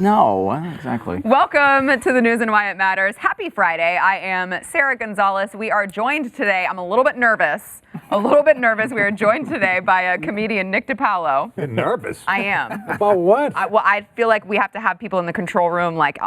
No, exactly. Welcome to the news and why it matters. Happy Friday. I am Sarah Gonzalez. We are joined today. I'm a little bit nervous. We are joined today by a comedian, Nick DiPaolo. You're nervous? I am. About what? I feel like we have to have people in the control room, like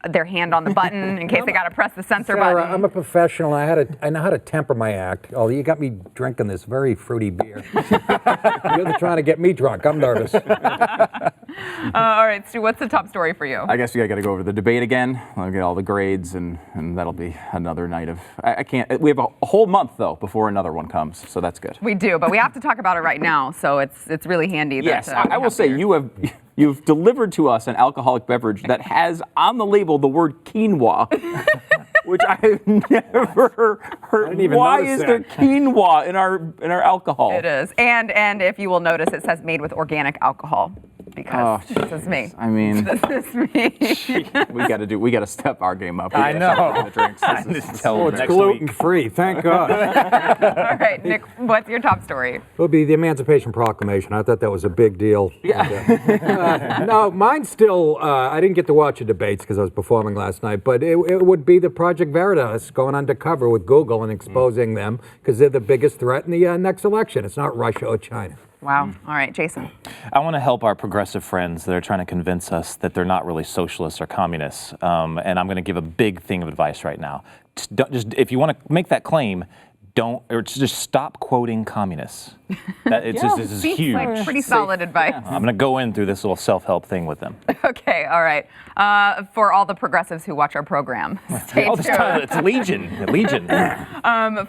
their hand on the button in case they got to press the censor Sarah, button. I'm a professional. I know how to temper my act. Oh, you got me drinking this very fruity beer. You're trying to get me drunk. I'm nervous. All right, Stu, what's the top story for you? I guess we got to go over the debate again. I'll get all the grades, and that'll be another night of. I can't. We have a whole month though before another one comes, so that's good. We do, but we have to talk about it right now, so it's really handy. Yes, I will say you've delivered to us an alcoholic beverage that has on the label the word quinoa, which I have never heard. I didn't even Why notice is that. there quinoa in our alcohol? It is, and if you will notice, it says made with organic alcohol. Because this is me. I mean, this is me. we got to step our game up. I know. The drinks. It's gluten-free. Thank God. All right, Nick, what's your top story? It would be the Emancipation Proclamation. I thought that was a big deal. Yeah. No, mine's still, I didn't get to watch the debates because I was performing last night, but it would be the Project Veritas going undercover with Google and exposing them because they're the biggest threat in the next election. It's not Russia or China. Wow. All right, Jason. I want to help our progressive friends that are trying to convince us that they're not really socialists or communists. And I'm going to give a big thing of advice right now. If you want to make that claim, just stop quoting communists. This is huge. Like pretty solid advice. I'm going to go in through this little self-help thing with them. Okay, all right. For all the progressives who watch our program, stay tuned. It's Legion.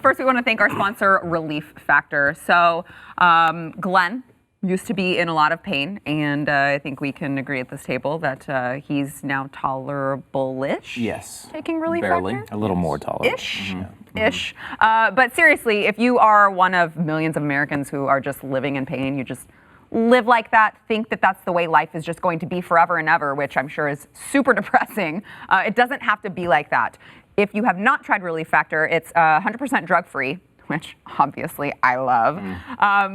First, we want to thank our sponsor, Relief Factor. So, Glenn used to be in a lot of pain, and I think we can agree at this table that he's now tolerable-ish. Yes. Taking Relief Barely. Factor? A little more tolerant. Ish. But seriously, if you are one of millions of Americans who are just living in pain, you just live like that, think that that's the way life is just going to be forever and ever, which I'm sure is super depressing. It doesn't have to be like that. If you have not tried Relief Factor, it's 100% drug-free, which obviously I love.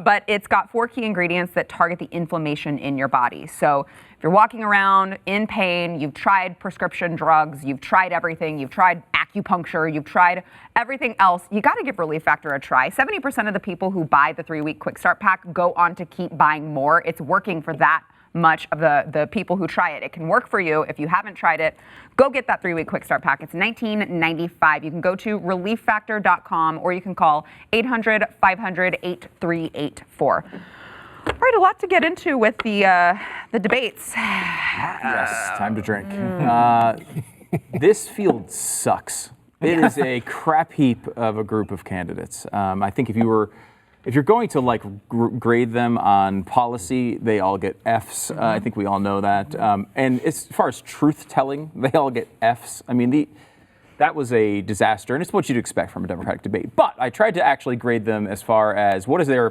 But it's got 4 key ingredients that target the inflammation in your body. So if you're walking around in pain, you've tried prescription drugs, you've tried everything, you've tried acupuncture, you've tried everything else, you got to give Relief Factor a try. 70% of the people who buy the 3-week Quick Start Pack go on to keep buying more. It's working for that much of the people who try it. It can work for you. If you haven't tried it, go get that 3-week Quick Start Pack. It's $19.95. You can go to relieffactor.com or you can call 800-500-8384. All right, a lot to get into with the debates. Yes, time to drink. This field sucks. It is a crap heap of a group of candidates. I think if you're going to grade them on policy, they all get Fs. I think we all know that. And as far as truth telling, they all get Fs. I mean, that was a disaster, and it's what you'd expect from a Democratic debate. But I tried to actually grade them as far as what is their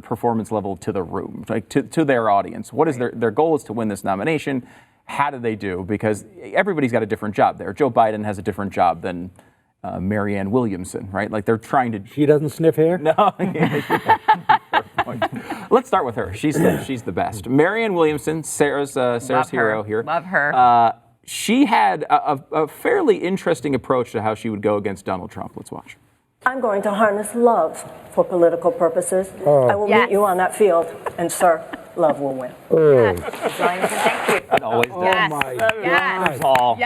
performance level to the room, like to their audience. What is their goal is to win this nomination. How do they do? Because everybody's got a different job there. Joe Biden has a different job than Marianne Williamson, right? Like they're trying to. She doesn't sniff hair? No. Let's start with her. She's the best. Marianne Williamson, Sarah's hero here. Love her. She had a fairly interesting approach to how she would go against Donald Trump. Let's watch. I'm going to harness love for political purposes. I will meet you on that field, and sir, love will win. Yes. Thank you. It always does. Yes. Oh my Yes. God.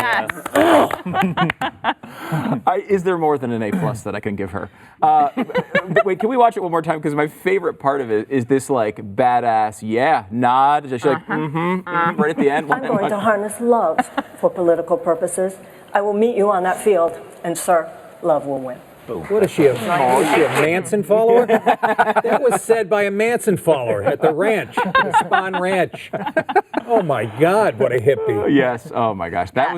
Yes. Is there more than an A+ that I can give her? Wait, can we watch it one more time? Because my favorite part of it is this like badass, nod. She's like, right at the end. I'm going to harness love for political purposes. I will meet you on that field, and sir, love will win. What is she, a Manson follower? That was said by a Manson follower at the ranch, the Spahn Ranch. Oh my God, what a hippie. Yes, oh my gosh. I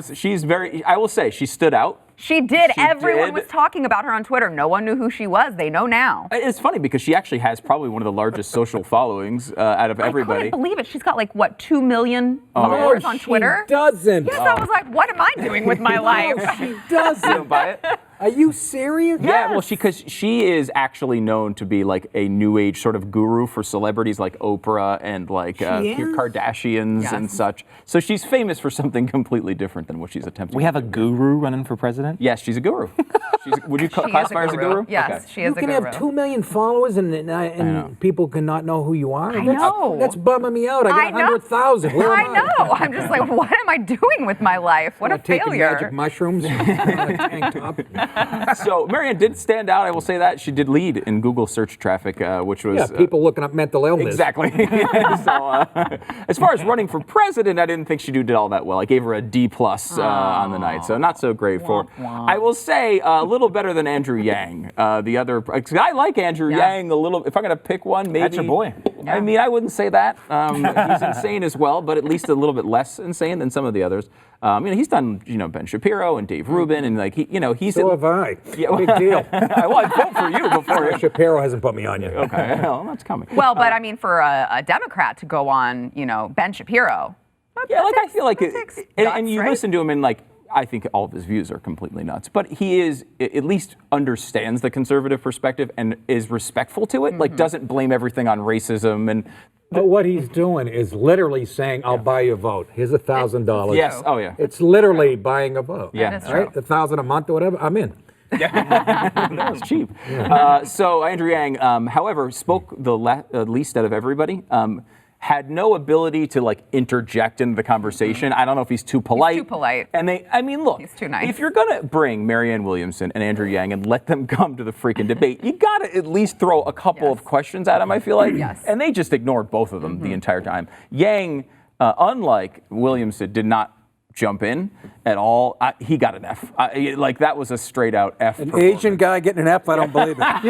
will say, she stood out. She did. Everyone was talking about her on Twitter. No one knew who she was. They know now. It's funny because she actually has probably one of the largest social followings out of everybody. I couldn't believe it. She's got 2 million followers on Twitter? She doesn't. Yes, I was like, what am I doing with my life? She doesn't. You don't buy it? Are you serious? Yeah, well, because she is actually known to be like a new age sort of guru for celebrities like Oprah and like Kardashians and such. So she's famous for something completely different than what she's attempting. We have a guru running for president? Yes, she's a guru. Would you classify her as a guru? Yes, Okay. she is a guru. You can have 2 million followers and people cannot know who you are. I know. That's bumming me out. I got 100,000. Where am I know. I'm just like, what am I doing with my life? What a taking failure. magic mushrooms. Tank top. So Marianne did stand out, I will say that. She did lead in Google search traffic, which was... people looking up mental illness. Exactly. So as far as running for president, I didn't think she did all that well. I gave her a D+ on the night, so not so great for her. I will say a little better than Andrew Yang. The other... I like Andrew Yang a little... If I'm going to pick one, maybe... That's your boy. I mean, I wouldn't say that. He's insane as well, but at least a little bit less insane than some of the others. He's done, Ben Shapiro and Dave Rubin, and like he's. So have I. Yeah, Big deal. Well, I'd vote for you before. Shapiro hasn't put me on yet. Okay, well, that's coming. Well, but I mean, for a Democrat to go on, Ben Shapiro. I feel like takes and you guts, right? listen to him and like. I think all of his views are completely nuts, but he at least understands the conservative perspective and is respectful to it. Like, doesn't blame everything on racism and. But what he's doing is literally saying, "I'll buy your vote. Here's $1,000." Yes. Oh yeah. It's literally buying a vote. Yeah. That is Right. true. $1,000 a month or whatever. I'm in. That was cheap. So Andrew Yang, however, spoke the least out of everybody. Had no ability to like interject into the conversation. I don't know if he's too polite. He's too polite. And look, He's too nice. if you're gonna bring Marianne Williamson and Andrew Yang and let them come to the freaking debate, you gotta at least throw a couple of questions at them, I feel like. Yes. And they just ignored both of them the entire time. Yang, unlike Williamson, did not jump in at all. He got an F. That was a straight out F. An Asian guy getting an F? I don't believe it.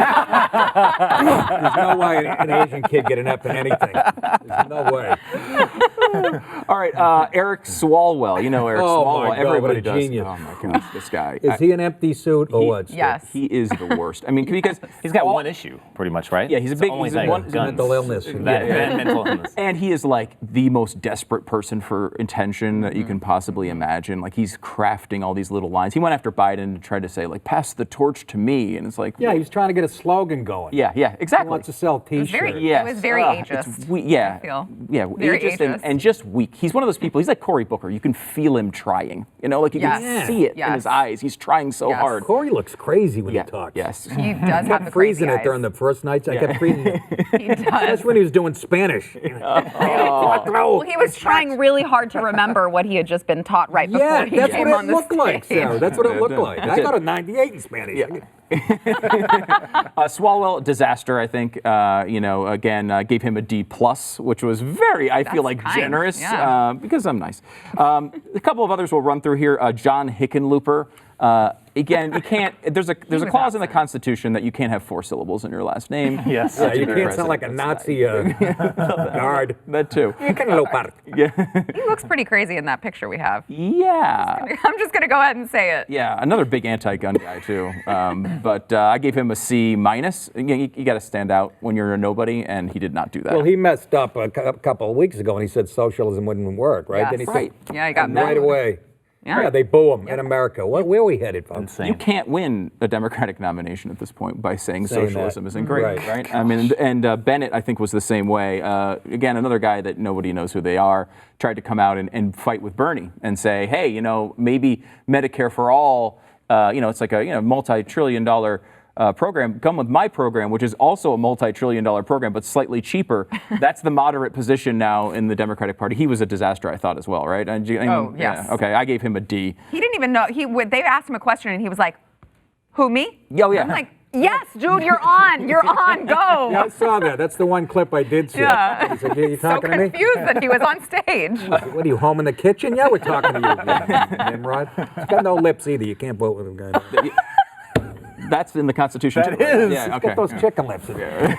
There's no way an Asian kid get an F in anything. There's no way. All right, Eric Swalwell. You know Eric Swalwell. My God, Everybody what a does. genius. Oh my gosh, this guy. Is he an empty suit or what? Yes. He is the worst. I mean, because He's got one issue, pretty much, right? Yeah, he's a It's big- the only he's a thing. one- Guns. mental illness. And mental illness. And he is like the most desperate person for attention that you can possibly imagine. Like he's crafting all these little lines. He went after Biden and tried to say like, "Pass the torch to me," and it's like, Yeah, he's trying to get a slogan going. yeah, He exactly. wants to sell T-shirts. Yes. It was very It's ageist, yeah. I feel. Yeah. Very Ageist ageist. and just weak. He's one of those people. He's like Cory Booker. You can feel him trying. Like you Yes. can see it in Yes. his eyes. He's trying so Yes. hard. Corey looks crazy when Yeah. he talks. Yes. He does I have kept the freezing crazy it during eyes. the first nights. I kept freezing it. He does. That's when he was doing Spanish. Well, he was trying really hard to remember what he had just been taught right before Yeah, he that's came what on it the looked like, stage. Sarah. That's what it looked like. That's I it. got a 98 in Spanish. Yeah. Swalwell, disaster, I think. Again, gave him a D+, which was very, I feel like, kind, generous yeah. because I'm nice. A couple of others we'll run through here. John Hickenlooper. Again, you can't. There's a clause in the Constitution that you can't have 4 syllables in your last name. Yes. Yeah, you be can't sound like a Nazi guard. That too. Hickenlooper. He looks pretty crazy in that picture we have. Yeah. I'm just going to go ahead and say it. Yeah, another big anti-gun guy too. But I gave him a C-. You got to stand out when you're a nobody, and he did not do that. Well, he messed up a couple of weeks ago when he said socialism wouldn't work, right? Yes. Then he Right. said, Yeah, he got right mad. away. Yeah. Yeah, they boo him in America. Where are we headed, folks? Insane. You can't win a Democratic nomination at this point by saying Saying socialism that. isn't great, Right. right? I mean, and Bennett, I think, was the same way. Again, another guy that nobody knows who they are, tried to come out and fight with Bernie and say, hey, maybe Medicare for all, it's like a multi-trillion-dollar program. Come with my program, which is also a multi-trillion-dollar program, but slightly cheaper. That's the moderate position now in the Democratic Party. He was a disaster, I thought, as well, right? Oh, yes. Yeah, okay, I gave him a D. He didn't even know. They asked him a question and he was like, who, me? Oh, yeah. I'm like, yes, dude, you're on. You're on. Go. Yeah, I saw that. That's the one clip I did see. Yeah. He said, you So talking to me? confused that he was on stage. What are you, home in the kitchen? Yeah, we're talking to you, Nimrod. He's got no lips either. You can't vote with him, guy. That's in the Constitution, That too. right? is. Yeah, okay. Get those chicken lips in there.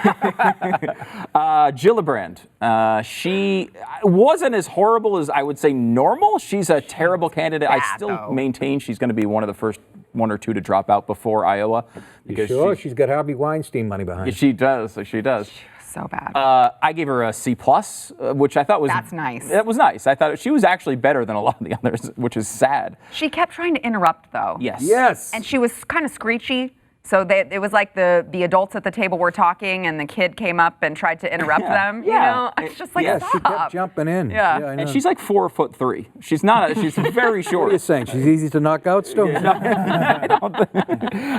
Gillibrand. She wasn't as horrible as I would say normal. She's a terrible candidate. I bad, still though. maintain she's going to be one of the first 1 or 2 to drop out before Iowa. You sure? She's got Harvey Weinstein money behind her. She does. She does. so bad. I gave her a C+, which I thought was... That's nice. That was nice. I thought she was actually better than a lot of the others, which is sad. She kept trying to interrupt, though. Yes. Yes. And she was kind of screechy. So it was like the adults at the table were talking, and the kid came up and tried to interrupt them. You know, it's just like, Yeah, stop. she kept jumping in. Yeah. I know. And she's like 4'3". She's not. She's very short. What are you saying? She's easy to knock out still? All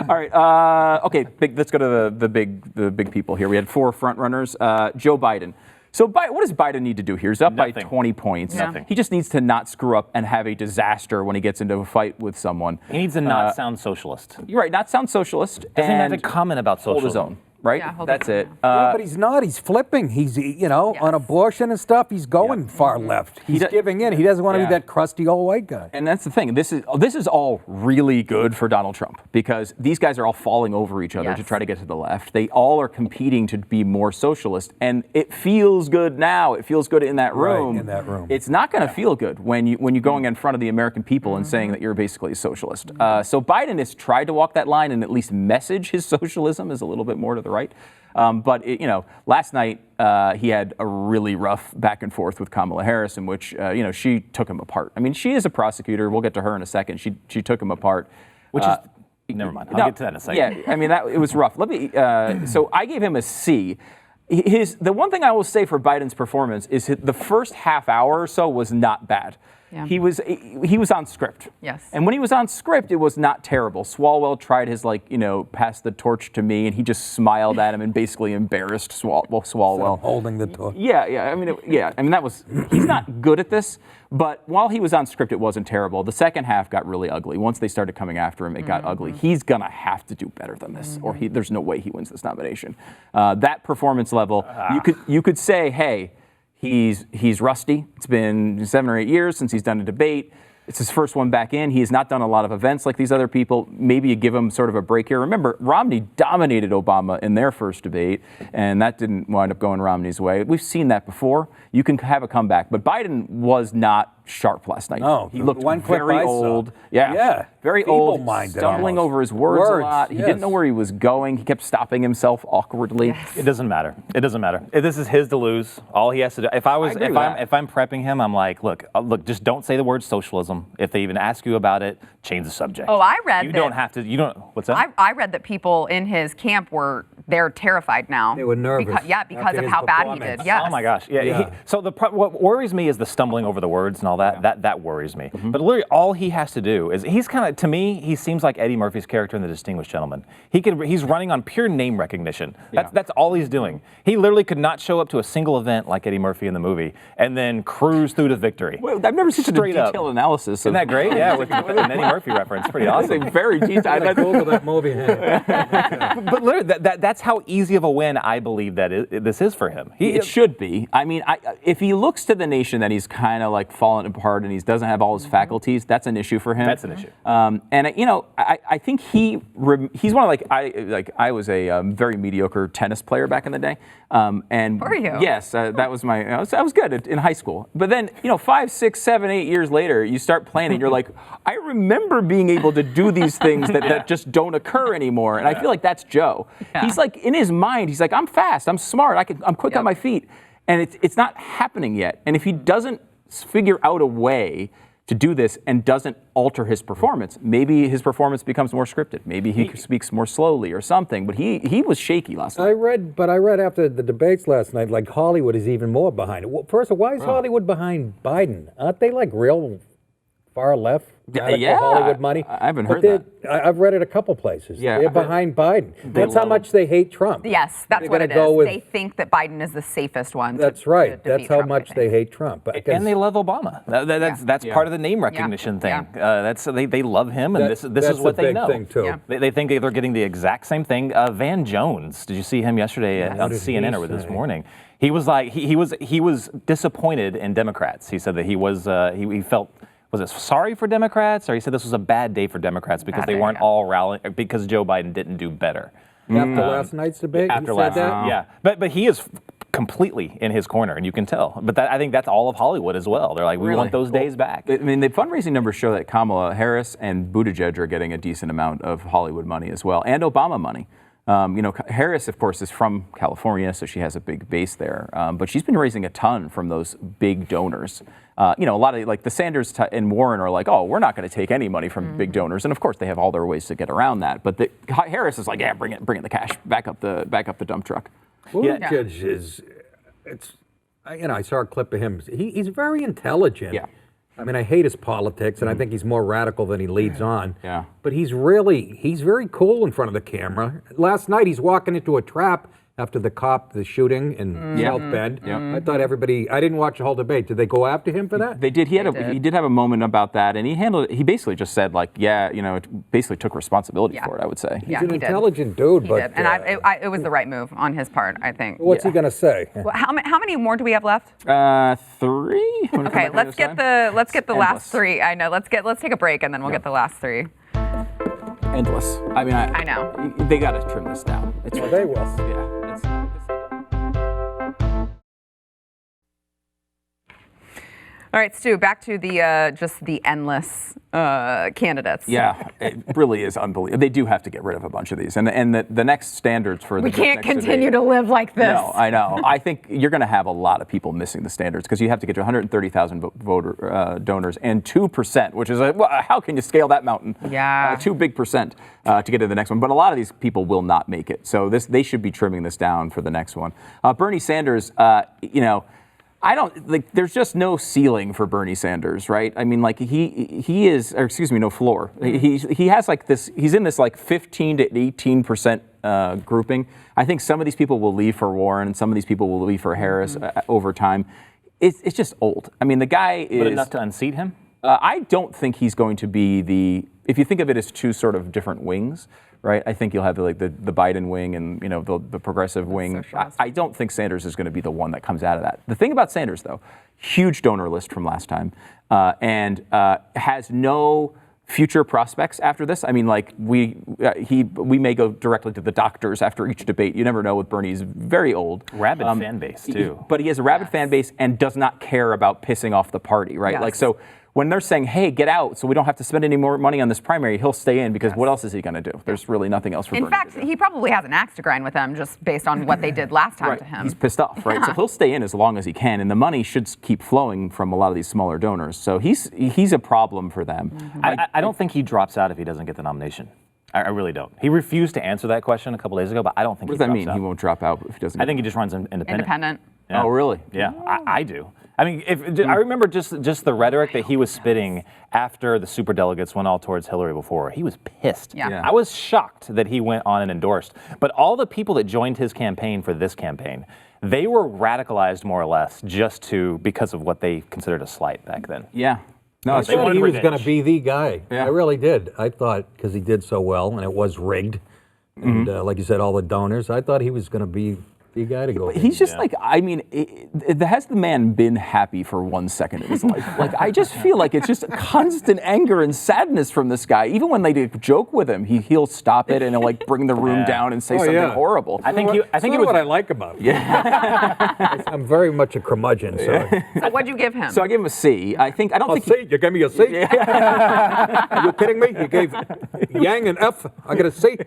right. Okay. Let's go to the big people here. We had 4 front runners. Joe Biden. So what does Biden need to do here? He's up by 20 points. Nothing. He just needs to not screw up and have a disaster when he gets into a fight with someone. He needs to not sound socialist. You're right. Not sound socialist. Doesn't even have and to comment about hold his socialism. own. Right? Yeah, hold That's his it. own. Yeah, but he's not. He's flipping. He's, on abortion and stuff, he's going far left. He's giving in. He doesn't want to be that crusty old white guy. And that's the thing. This is all really good for Donald Trump because these guys are all falling over each other to try to get to the left. They all are competing to be more socialist, and it feels good now. It feels good in that room. Right, in that room. It's not going to feel good when you're going in front of the American people and saying that you're basically a socialist. So Biden has tried to walk that line and at least message his socialism is a little bit more to the right. But last night he had a really rough back and forth with Kamala Harris, in which she took him apart. I mean, she is a prosecutor. We'll get to her in a second. She took him apart, Which is never mind. I'll get to that in a second. Yeah, I mean it was rough. Let me. So I gave him a C. The one thing I will say for Biden's performance is the first half hour or so was not bad. Yeah. He was on script. Yes. And when he was on script, it was not terrible. Swalwell tried his pass the torch to me, and he just smiled at him and basically embarrassed Swalwell. Holding the torch. Yeah. I mean, that was. He's not good at this, but while he was on script, it wasn't terrible. The second half got really ugly. Once they started coming after him, it got ugly. He's gonna have to do better than this, or there's no way he wins this nomination. That performance level, you could say, hey. He's rusty. It's been 7 or 8 years since he's done a debate. It's his first one back in. He has not done a lot of events like these other people. Maybe you give him sort of a break here. Remember, Romney dominated Obama in their first debate, and that didn't wind up going Romney's way. We've seen that before. You can have a comeback. But Biden was not sharp last night. No, he looked one clip very I saw. old. Yeah, very old, Feeble-minded stumbling almost. over his words a lot. He didn't know where he was going. He kept stopping himself awkwardly. It doesn't matter. This is his to lose. All he has to do. If I'm prepping him, I'm like, look, just don't say the word socialism. If they even ask you about it, change the subject. Oh, I read You that. don't have to. You don't. What's that? I read that people in his camp they're terrified now. They were nervous. Because after of his how bad he performance. did. Yes. Oh my gosh. Yeah. So what worries me is the stumbling over the words and all that. That worries me. But literally, all he has to do is to me, he seems like Eddie Murphy's character in The Distinguished Gentleman. He's running on pure name recognition. That's all he's doing. He literally could not show up to a single event like Eddie Murphy in the movie and then cruise through to victory. Well, I've never seen such a detailed analysis. Isn't that great? Yeah, with an Eddie Murphy reference. Pretty awesome. That's a very detailed. I Googled that movie. But literally, that's how easy of a win I believe that this is for him. It should be. I mean, if he looks to the nation that he's kind of like fallen apart and he doesn't have all his faculties, that's an issue for him. That's an issue. And I think he's one of I was a very mediocre tennis player back in the day. And Were you? Yes, that was I was good in high school. But then 5, 6, 7, 8 years later, you start playing and you're like, I remember being able to do these things that just don't occur anymore. And I feel like that's Joe. Yeah. He's like in his mind, he's like, I'm fast, I'm smart, I'm quick on my feet. And it's not happening yet. And if he doesn't figure out a way to do this and doesn't alter his performance, maybe his performance becomes more scripted. Maybe he speaks more slowly or something. But he was shaky last night. I read after the debates last night, like Hollywood is even more behind it. Well, first of all, why is Hollywood behind Biden? Aren't they like real far left? Yeah, Hollywood money. I haven't But heard I've read it a couple places. Yeah, They're behind Biden. That's how much they hate Trump. Yes, that's They're what gonna it go is. with- They think that Biden is the safest one. That's right. To That's defeat how Trump, I much think. they hate Trump. And they love Obama. That's part of the name recognition thing. They love him, and this That's is what a they big know. thing, too. Yeah. They think they're getting the exact same thing. Van Jones, did you see him yesterday on did he CNN or this say? morning? He was like he was disappointed in Democrats. He said that he was he felt. Was it sorry for Democrats, or he said this was a bad day for Democrats because they weren't all rallying because Joe Biden didn't do better. After last night's debate, After you said last that? night, yeah. But he is completely in his corner, and you can tell. But I think that's all of Hollywood as well. They're like, we want those days back. I mean, the fundraising numbers show that Kamala Harris and Buttigieg are getting a decent amount of Hollywood money as well, and Obama money. Harris, of course, is from California, so she has a big base there. But she's been raising a ton from those big donors. A lot of the Sanders and Warren are like, oh, we're not going to take any money from big donors, and of course they have all their ways to get around that. But Harris is like, yeah, bring in the cash, back up the dump truck. Buttigieg is, I saw a clip of him. He's very intelligent. Yeah. I mean, I hate his politics, and I think he's more radical than he leads on. Yeah. But he's very cool in front of the camera. Last night, he's walking into a trap after the shooting in South Bend. I thought I didn't watch the whole debate. Did they go after him for that? They did. He did have a moment about that, and he handled it. He basically just said, it basically took responsibility for it, I would say. He's an intelligent dude, He but... did. And it was the right move on his part, I think. What's he going to say? Well, how many more do we have left? 3. Okay, let's get the last 3. I know. Let's take a break and then we'll get the last 3. Endless. I mean, I know. They got to trim this down. They will. Yeah. All right, Stu, back to just the endless candidates. Yeah, it really is unbelievable. They do have to get rid of a bunch of these. And the next standards for we can't continue to live like this. No, I know. I think you're going to have a lot of people missing the standards because you have to get to 130,000 donors and 2%, which is how can you scale that mountain? Yeah. 2 big percent to get to the next one. But a lot of these people will not make it. So they should be trimming this down for the next one. Bernie Sanders, I don't there's just no ceiling for Bernie Sanders, right? I mean, he is, or excuse me, no floor. He has he's in this 15 to 18% grouping. I think some of these people will leave for Warren and some of these people will leave for Harris over time. It's just old. I mean, the guy is. But enough to unseat him? I don't think he's going to be if you think of it as 2 sort of different wings, right? I think you'll have the Biden wing and the progressive wing. I don't think Sanders is going to be the one that comes out of that. The thing about Sanders, though, huge donor list from last time, and has no future prospects after this. I mean, we may go directly to the doctors after each debate. You never know with Bernie. He's very old. Rabid fan base, too. But he has a rabid fan base and does not care about pissing off the party, right? Yes. So when they're saying, hey, get out so we don't have to spend any more money on this primary, he'll stay in because what else is he going to do? There's really nothing else for Bernie. In fact, he probably has an axe to grind with them just based on what they did last time to him. He's pissed off, right? So he'll stay in as long as he can, and the money should keep flowing from a lot of these smaller donors. So he's a problem for them. I don't think he drops out if he doesn't get the nomination. I really don't. He refused to answer that question a couple days ago, but I don't think What does that mean? Out. He won't drop out if he doesn't? I think he just runs independent. Yeah. Oh, really? Yeah, I do. I mean, I remember just the rhetoric that he was spitting after the superdelegates went all towards Hillary before. He was pissed. Yeah. I was shocked that he went on and endorsed. But all the people that joined his campaign for this campaign, they were radicalized more or less because of what they considered a slight back then. Yeah. No, I thought he was going to be the guy. Yeah. I really did. I thought because he did so well and it was rigged, and like you said, all the donors. I thought he was going to be the guy to go. He's just has the man been happy for 1 second in his life? I just feel like it's just constant anger and sadness from this guy. Even when they joke with him, he'll stop it and he'll bring the room down and say something horrible. I think it was what I like about him. Yeah. I'm very much a curmudgeon. So what'd you give him? So I gave him a C. I don't think C. You gave me a C. Are you kidding me? You gave Yang an F. I got a C.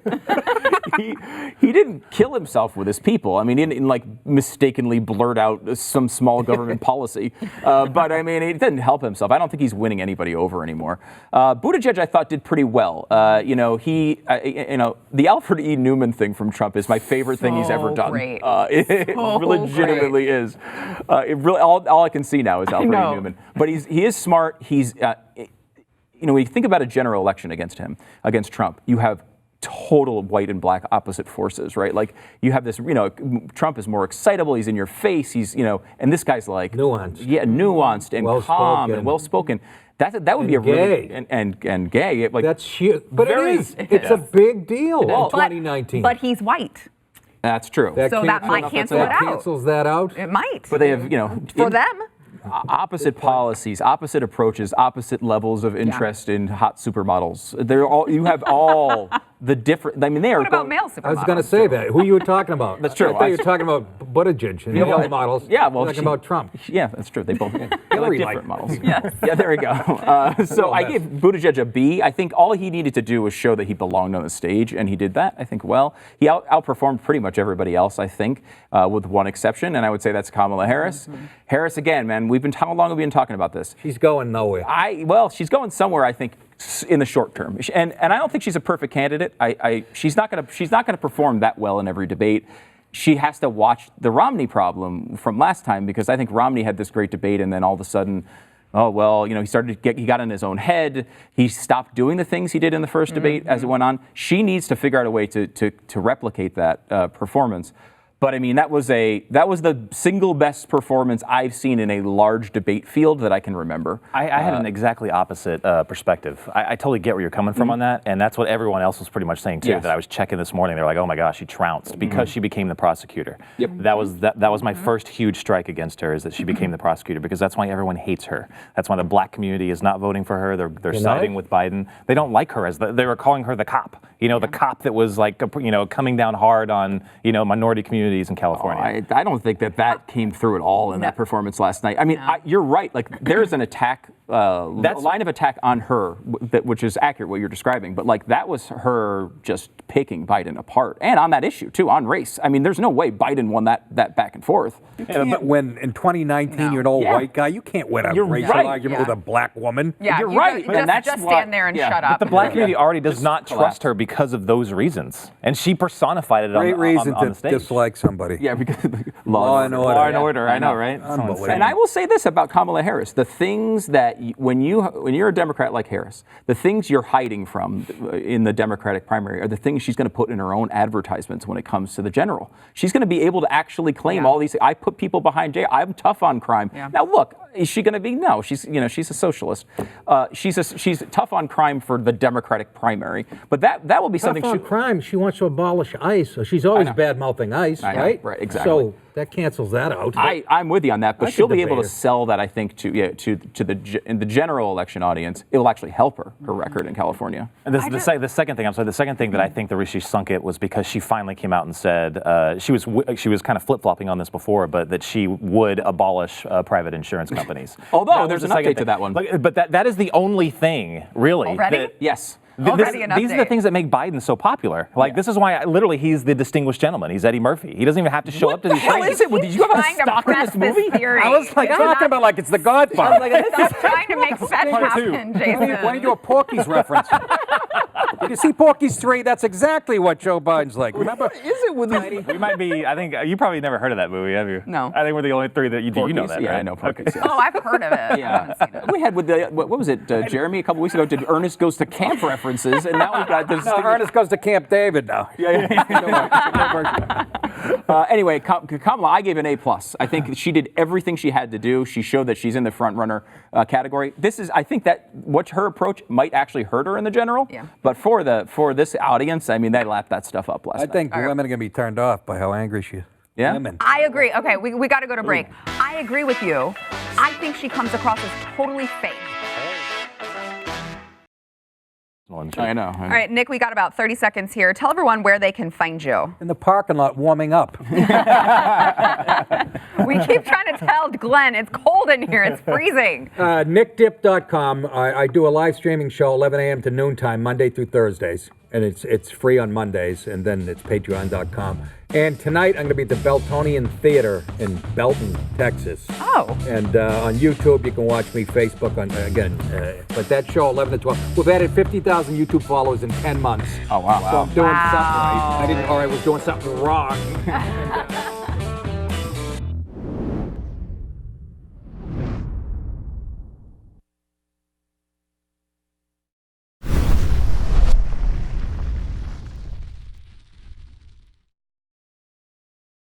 he didn't kill himself with his people. I mean, he didn't mistakenly blurt out some small government policy. But I mean, it didn't help himself. I don't think he's winning anybody over anymore. Buttigieg, I thought, did pretty well. The Alfred E. Newman thing from Trump is my favorite thing he's ever done. Great. It legitimately is. It really all I can see now is Alfred E. Newman. But he is smart. He's when you think about a general election against Trump, you have total white and black opposite forces, right? You have this, Trump is more excitable, he's in your face, he's, and this guy's nuanced. Yeah, nuanced and calm and well-spoken. That would be a gay. really and gay. That's huge. But it is. It's a big deal in 2019. But he's white. That's true. So that might cancel it out. Cancels that out. It might. But they have, for them. Opposite policies, opposite approaches, opposite levels of interest in hot supermodels. You have all the different. I mean, they are. What about male supermodels? I was going to say that. Who you were talking about? That's true. I thought you were talking about Buttigieg and the other models. Yeah, well, talking about Trump. Yeah, that's true. They both like Hillary different liked models. Yeah, there we go. So I gave Buttigieg a B. I think all he needed to do was show that he belonged on the stage, and he did that, I think, well. He outperformed pretty much everybody else, I think, with one exception, and I would say that's Kamala Harris. Harris, again, man, how long have we been talking about this? She's going nowhere. Well, she's going somewhere, I think, in the short term, and I don't think she's a perfect candidate. She's not gonna perform that well in every debate. She has to watch the Romney problem from last time, because I think Romney had this great debate, and then all of a sudden, oh well, he got in his own head. He stopped doing the things he did in the first debate as it went on. She needs to figure out a way to replicate that performance. But I mean, that was the single best performance I've seen in a large debate field that I can remember. I had an exactly opposite perspective. I totally get where you're coming from on that, and that's what everyone else was pretty much saying too. Yes. That I was checking this morning, they were like, "Oh my gosh, she trounced because she became the prosecutor." Yep. That was my first huge strike against her, is that she became the prosecutor, because that's why everyone hates her. That's why the black community is not voting for her. They're siding with Biden. They don't like her they were calling her the cop. The cop that was like coming down hard on minority communities in California. I don't think that came through at all in that performance last night. I mean, you're right. Like, there's an attack, a line of attack on her, which is accurate what you're describing. But like, that was her just picking Biden apart, and on that issue too, on race. I mean, there's no way Biden won that back and forth. You can't win in 2019. You're an old white guy. You can't win a racial argument with a black woman. Yeah, you're right. And that's just stand there and shut up. But the black community already does not trust her because of those reasons, and she personified it Great reason on the to stage. dislike somebody. Yeah, because Law and order. Law and order. I know, right? Unbelievable. And I will say this about Kamala Harris: the things that when you're a Democrat like Harris, the things you're hiding from in the Democratic primary are the things she's going to put in her own advertisements when it comes to the general. She's going to be able to actually claim all these. I put people behind jail. I'm tough on crime. Yeah. Now look, is she going to be? No, she's a socialist. She's tough on crime for the Democratic primary, but that will be something. Tough on crime. She wants to abolish ICE, so she's always bad-mouthing ICE, right? Right, exactly. So that cancels that out. I'm with you on that, but she'll be able to sell that, I think, to the general election audience. It will actually help her record in California. And the second thing that I think the reason she sunk it was because she finally came out and said she was kind of flip-flopping on this before, but that she would abolish private insurance companies. Although there's an update to that one. But that is the only thing, really. Already? Yes. These are the things that make Biden so popular. Like, this is why literally he's the distinguished gentleman. He's Eddie Murphy. He doesn't even have to show up to these What things. is it with you? You have a stock in this movie? Theory. I was like talking about like it's The Godfather. Stop trying to make sense happen, Jason. Why don't you do a Porky's reference? Did you see Porky's 3? That's exactly what Joe Biden's like. Remember? What is it with you? We might be. I think you probably never heard of that movie, have you? No. I think we're the only three that you do. You know Porky's? that, Yeah, right? I know Porky's. Okay. Oh, I've heard of it. Yeah. I haven't seen it. We had with what was it, Jeremy, a couple weeks ago, did Ernest Goes to Camp references, and now we've got this. No, Ernest goes to Camp David now. Anyway, Kamala, I gave an A+. I think she did everything she had to do. She showed that she's in the front runner category. I think that her approach might actually hurt her in the general. Yeah. But for this audience, I mean, they lapped that stuff up last night. I think women are going to be turned off by how angry she is. Yeah? Women. I agree. Okay, we got to go to break. I agree with you. I think she comes across as totally fake. I know. All right, Nick, we got about 30 seconds here. Tell everyone where they can find you. In the parking lot warming up. We keep trying to tell Glenn it's cold in here. It's freezing. NickDip.com. I do a live streaming show 11 a.m. to noontime, Monday through Thursdays. And it's free on Mondays, and then it's patreon.com. And tonight I'm going to be at the Beltonian Theater in Belton, Texas. Oh. And on YouTube you can watch me, Facebook, but that show 11 to 12. We've added 50,000 YouTube followers in 10 months. Oh, wow. So I'm doing something right. I was doing something wrong.